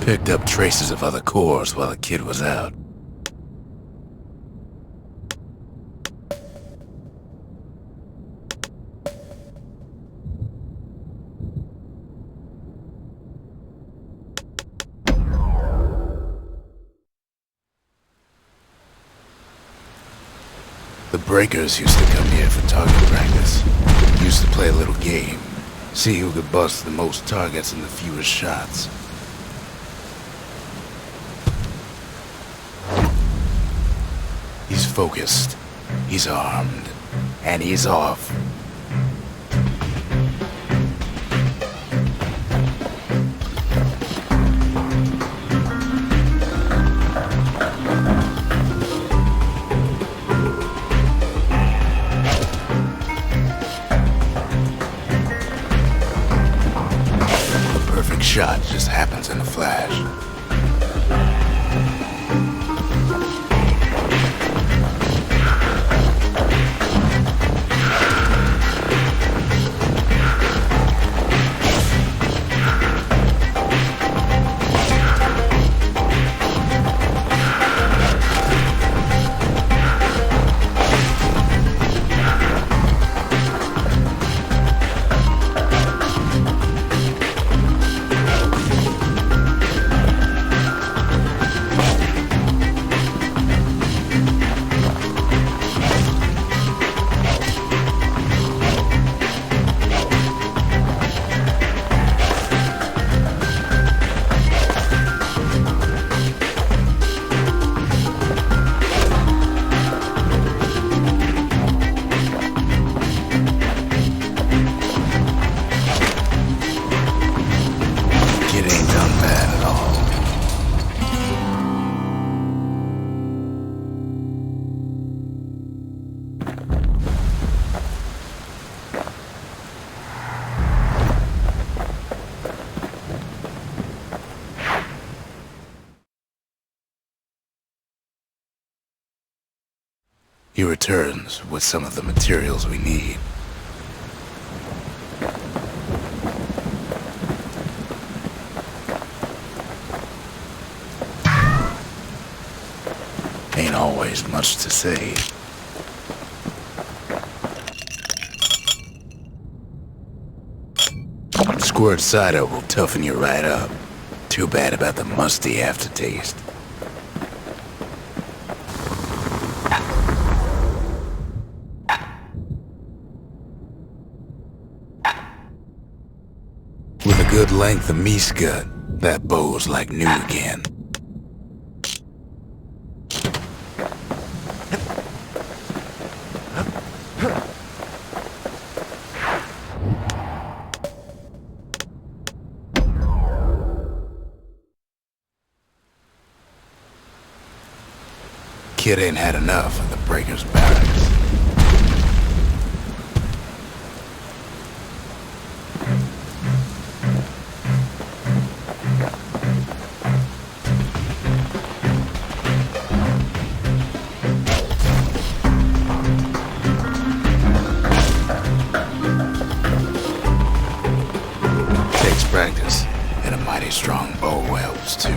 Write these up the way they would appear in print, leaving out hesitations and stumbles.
Picked up traces of other cores while the kid was out. The breakers used to come here for target practice. Used to play a little game. See who could bust the most targets in the fewest shots. He's focused, he's armed, and he's off. The perfect shot just happens in a flash. He returns with some of the materials we need. Ain't always much to say. Squirt cider will toughen you right up. Too bad about the musty aftertaste. With a good length of meat gut, that bow's like new again. Kid ain't had enough of the breakers' barracks. Practice, and a mighty strong bow helps too.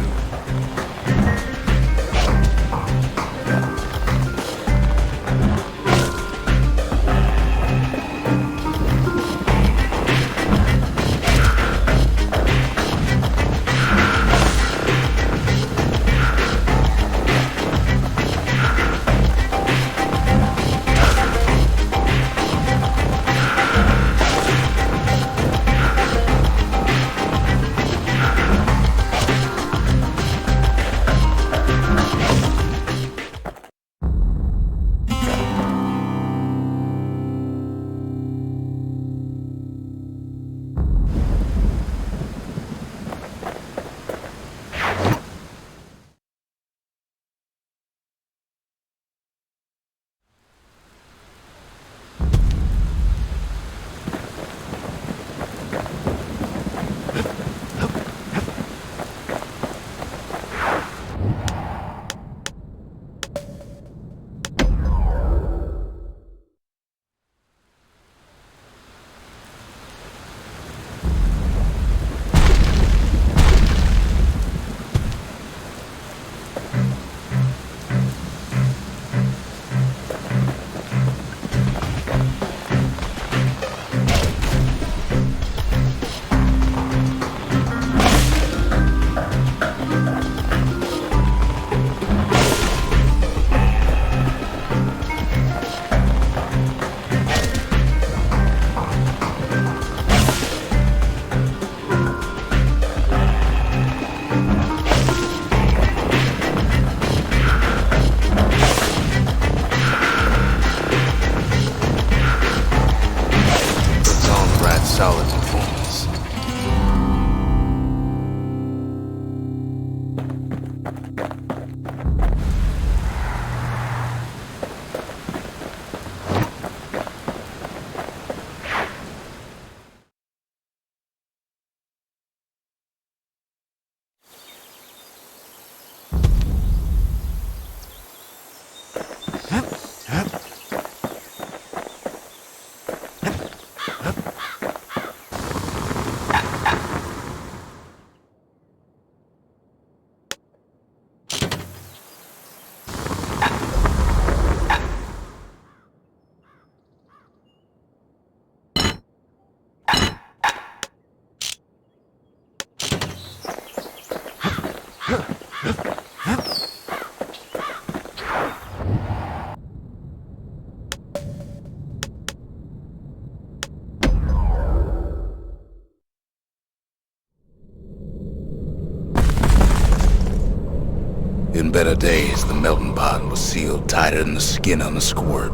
In better days, the melting pot was sealed tighter than the skin on a squirt.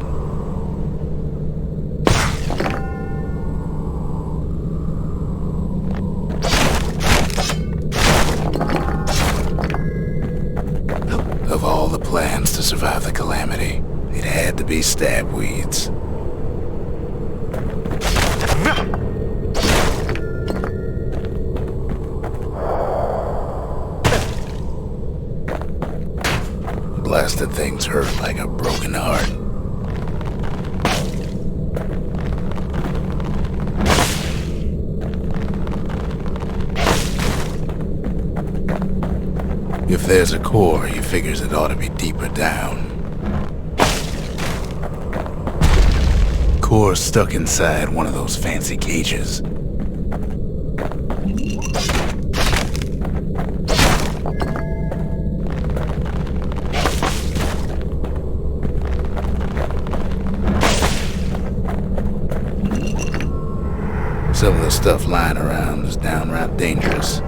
Of all the plans to survive the Calamity, it had to be stabweeds. Blasted things hurt like a broken heart. If there's a core, he figures it ought to be deeper down. Core's stuck inside one of those fancy cages. Some of the stuff lying around is downright dangerous.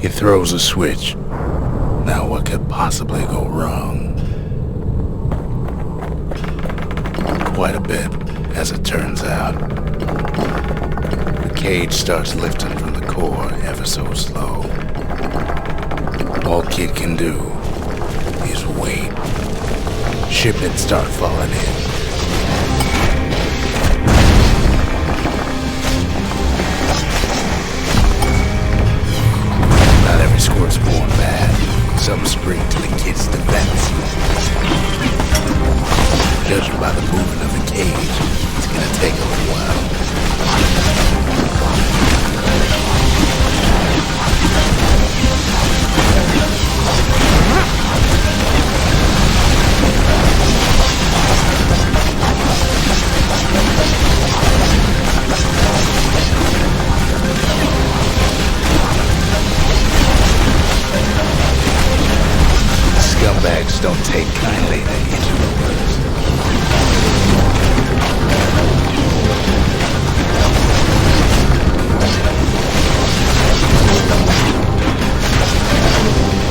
He throws a switch. Now what could possibly go wrong? Quite a bit, as it turns out. The cage starts lifting from the core ever so slow. All Kid can do is wait. Shipments start falling in. Not every squirt's born bad. Some spring to the kid's defense. Judging by the movement of the cage, it's gonna take a little while. Scumbags don't take kindly to interlopers.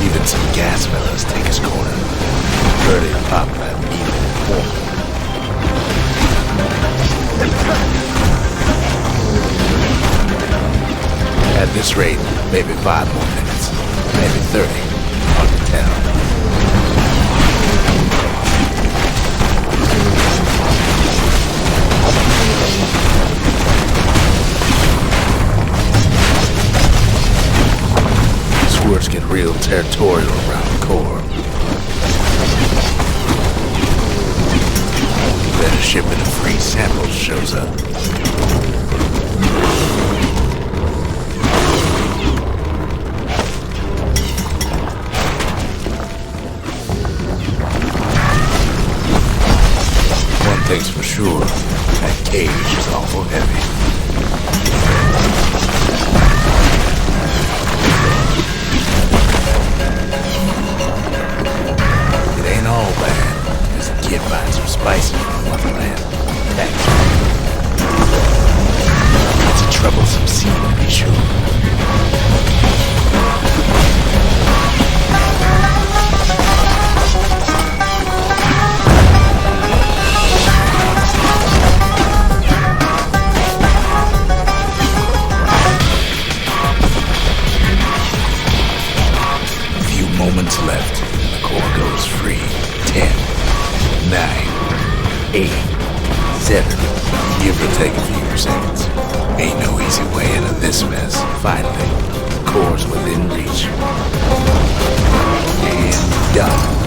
Even some gas fellas take his corner. Heard it pop that beetle pork. At this rate, maybe 5 more minutes, maybe 30. Hard to tell. Squirts get real territorial around the core. Then a shipment of free samples shows up. One thing's for sure, that cage is awful heavy. All bad, as the kid finds some spices from Wonderland. It's a troublesome scene, to be sure. A few moments left, and the core goes free. 10, 9, 8, 7, Give or take a few seconds. Ain't no easy way out of this mess. Finally, the core's within reach. And done.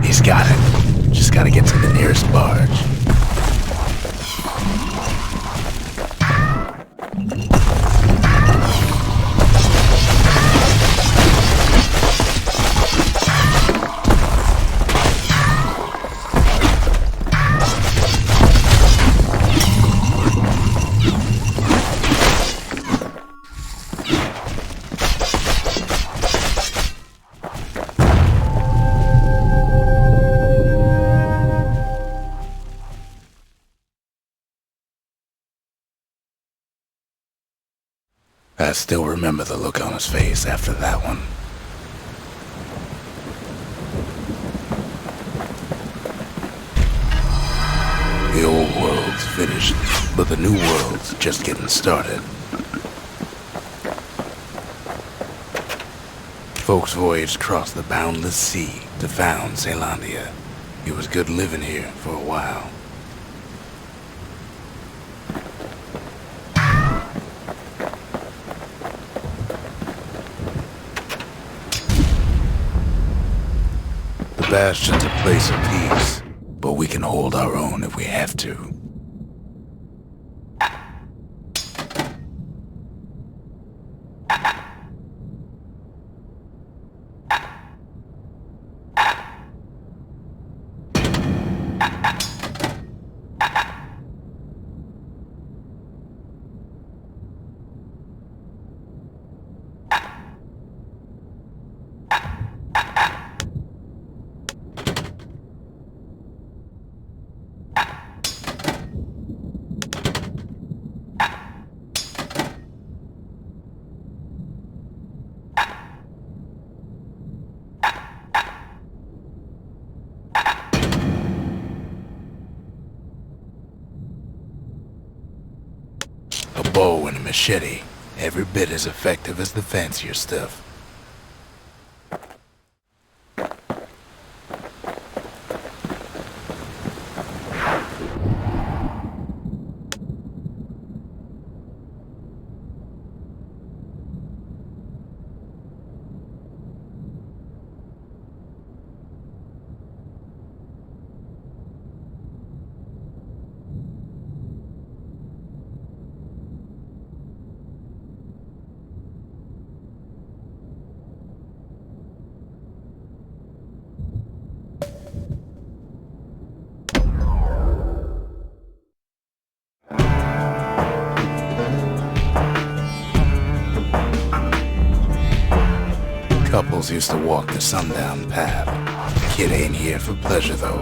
He's got it. Just gotta get to the nearest barge. I still remember the look on his face after that one. The old world's finished, but the new world's just getting started. Folks voyaged across the boundless sea to found Calamity. It was good living here for a while. The Bastion's a place of peace, but we can hold our own if we have to. A bow and a machete, every bit as effective as the fancier stuff. Couples used to walk the sundown path. The kid ain't here for pleasure, though.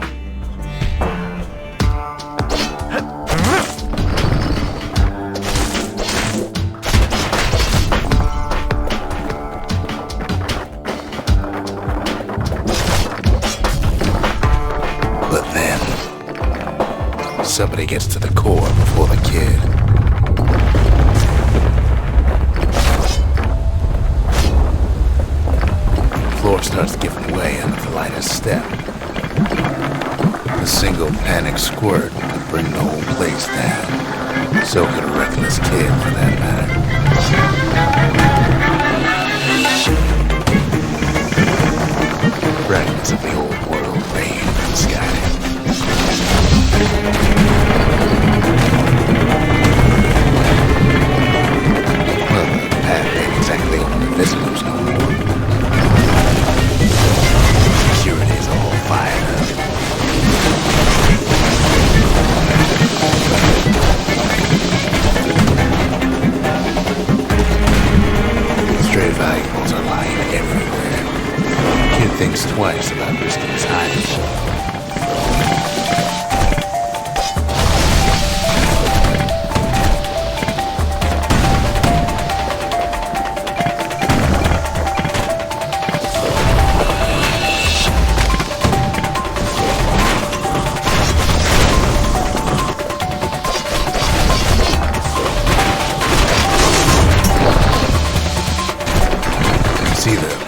But then, somebody gets to the core before the kid. The floor starts giving way under the lightest step. A single panic squirt could bring the whole place down. So could a reckless kid, for that matter. Fragments of the old world rain from the sky. Well, the path ain't exactly open to visitors no more. Security's all fired up. Stray valuables are lying everywhere. Kid thinks twice about risking his hiding.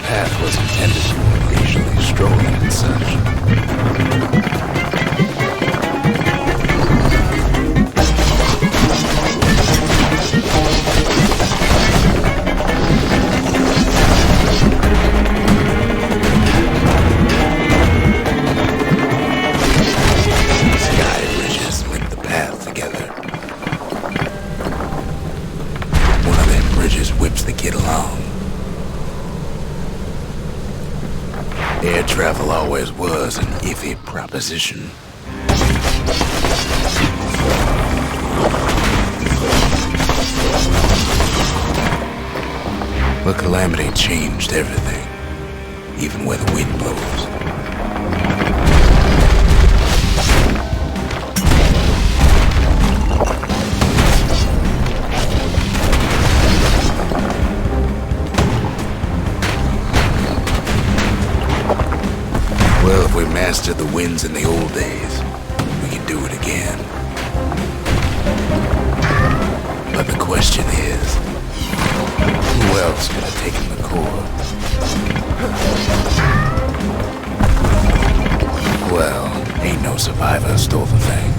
path was intended for leisurely strolling and such. Air travel always was an iffy proposition. But Calamity changed everything, even where the wind blows. Well, if we mastered the winds in the old days, we can do it again. But the question is, who else could have taken the core? Well, ain't no survivor stole the thing.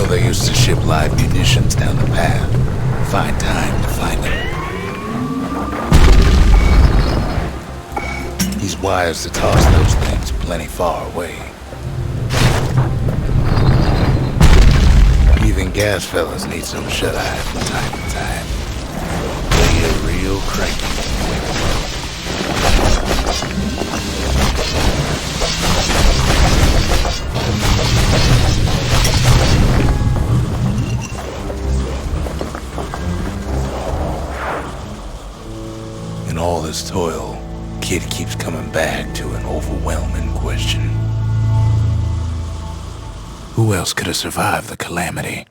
They used to ship live munitions down the path. Find time to find them. These wires to toss those things plenty far away. Even gas fellas need some shut-eye from time to time. They get real cranky. In all this toil, Kid keeps coming back to an overwhelming question. Who else could have survived the Calamity?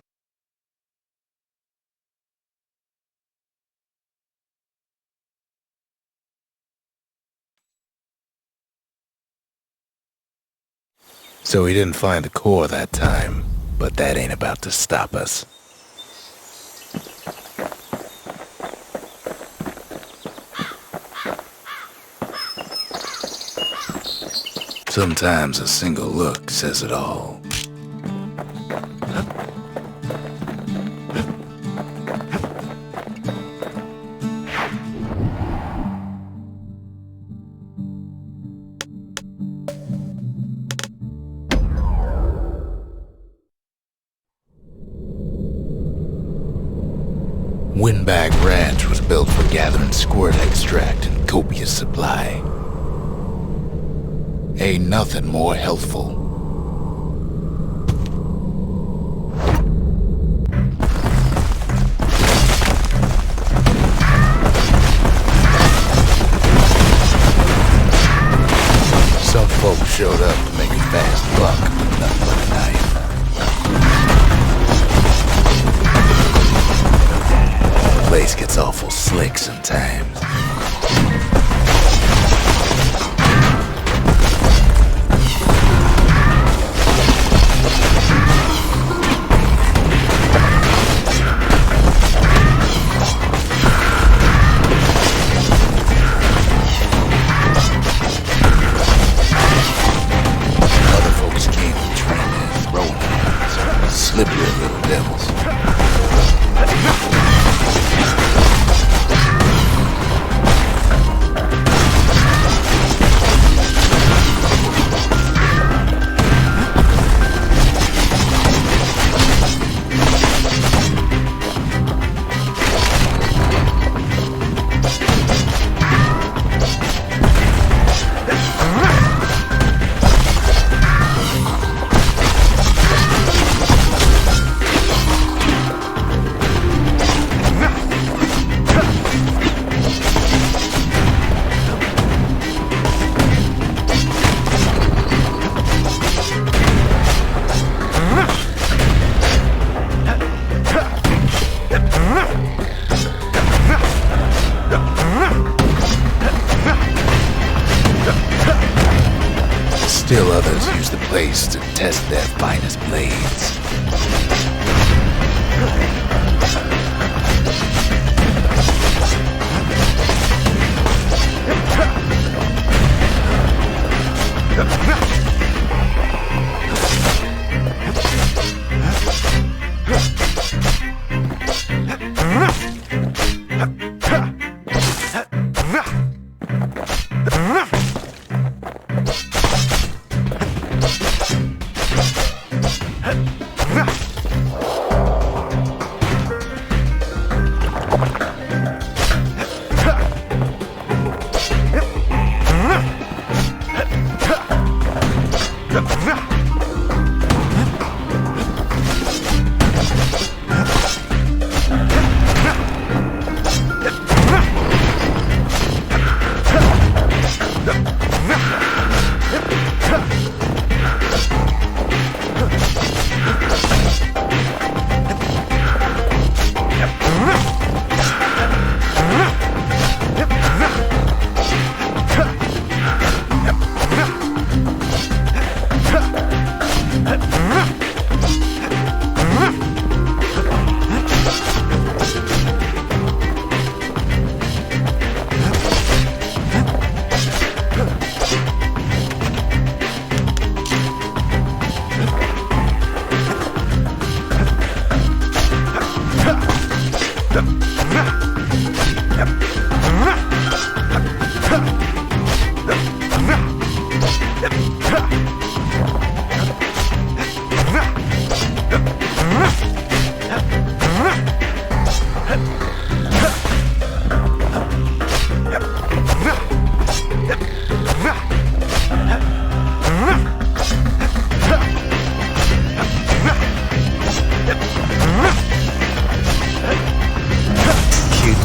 So he didn't find the core that time, but that ain't about to stop us. Sometimes a single look says it all. Windbag Ranch was built for gathering squirt extract in copious supply. Ain't nothing more healthful. Some folks showed up to make a fast buck with nothing but a knife. The place gets awful slick sometimes. place to test their finest blades.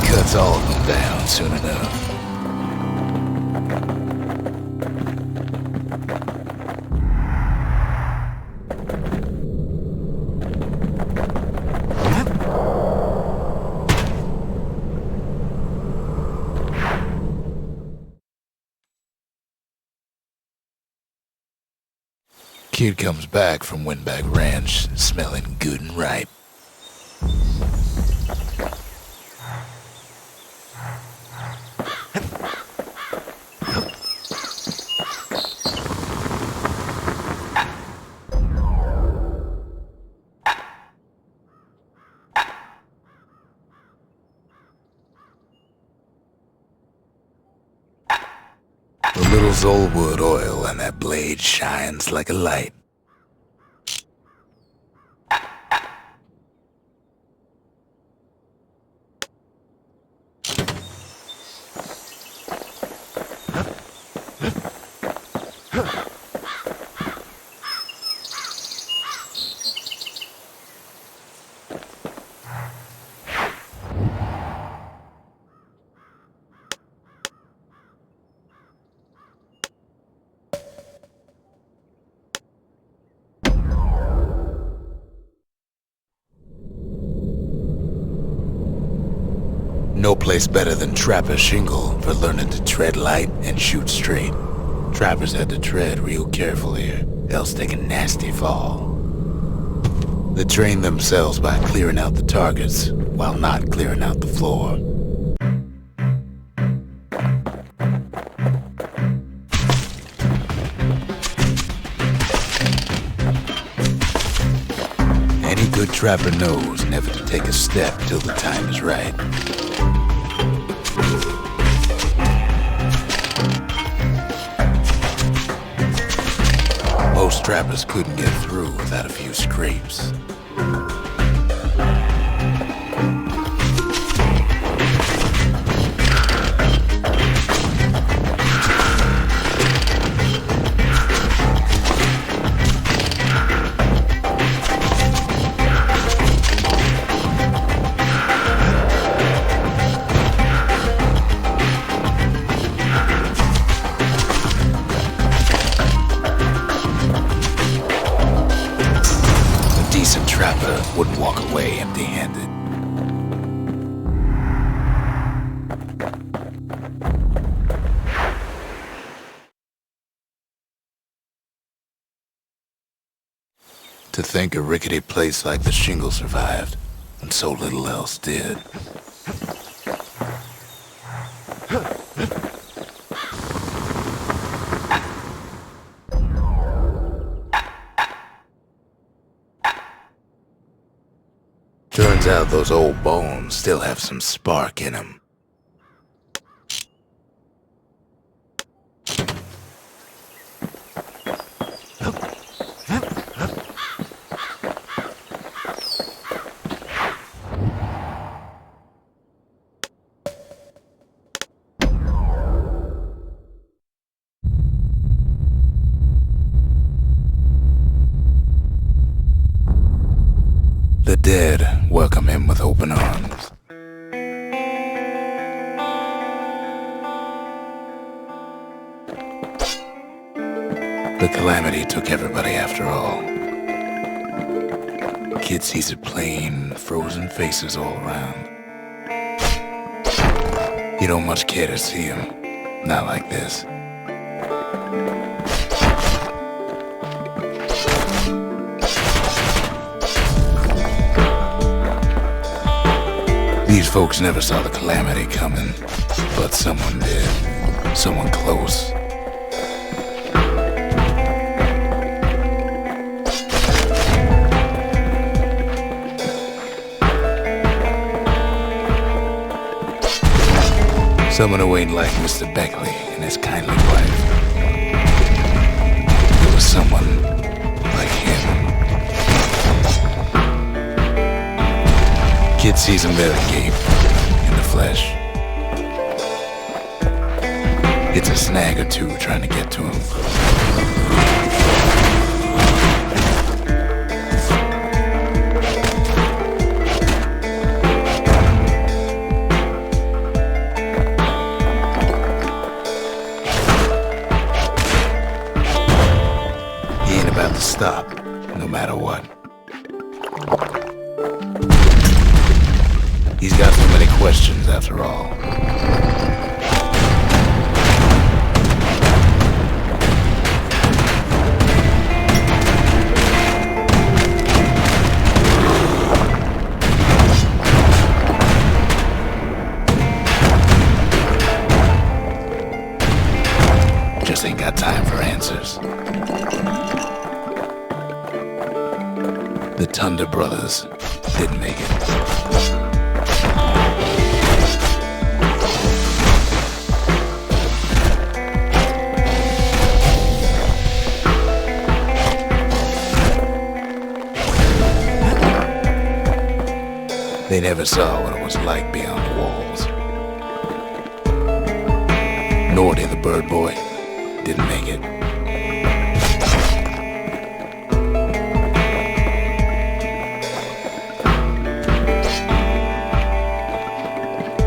Cuts all of them down soon enough. Kid comes back from Windbag Ranch, smelling good and ripe. The little Zolwood oil on that blade shines like a light. No place better than Trapper Shingle for learning to tread light and shoot straight. Trappers had to tread real careful here, else take a nasty fall. They train themselves by clearing out the targets, while not clearing out the floor. Any good trapper knows never to take a step till the time is right. Most trappers couldn't get through without a few scrapes. Decent To think a rickety place like the Shingle survived, when so little else did. Turns out those old bones still have some spark in them. The dead welcome him with open arms. The Calamity took everybody after all. Kid sees it plain, frozen faces all around. You don't much care to see him, not like this. These folks never saw the Calamity coming, but someone did. Someone close. Someone who ain't like Mr. Beckley and his kindly wife. It was someone like him. Kid sees him there agape, in the flesh. It's a snag or two trying to get to him. He ain't about to stop, no matter what. He's got so many questions after all. Just ain't got time for answers. The Thunder brothers didn't make it. They never saw what it was like beyond the walls. Nordy, the bird boy, didn't make it.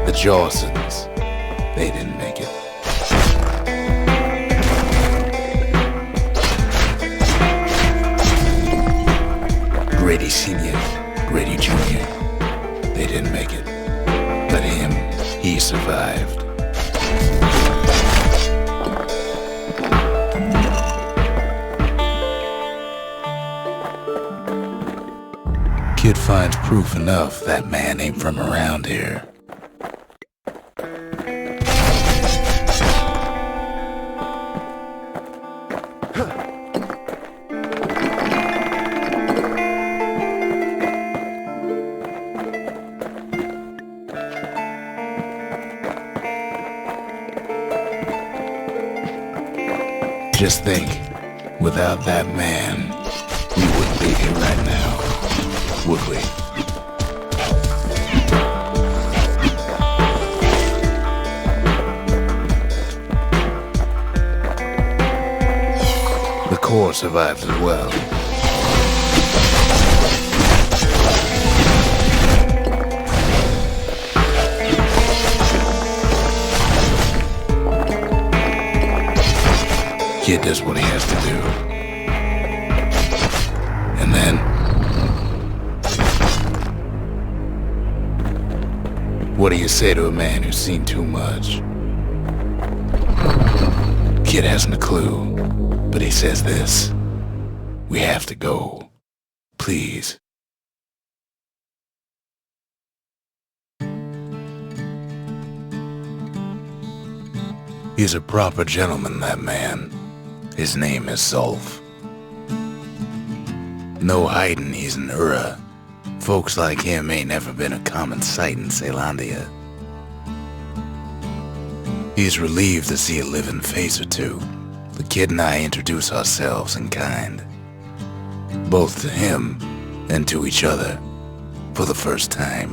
The Jawsons, they didn't make it. Grady Sr., Grady Jr., they didn't make it. But him, he survived. Kid finds proof enough that man ain't from around here. Just think, without that man, we wouldn't be here right now, would we? The core survives as well. Kid does what he has to do. And then... what do you say to a man who's seen too much? Kid hasn't a clue, but he says this: we have to go. please. He's a proper gentleman, that man. His name is Zulf. No hiding he's an Ura. Folks like him ain't never been a common sight in Caelandia. He's relieved to see a living face or two. The kid and I introduce ourselves in kind, both to him and to each other, for the first time.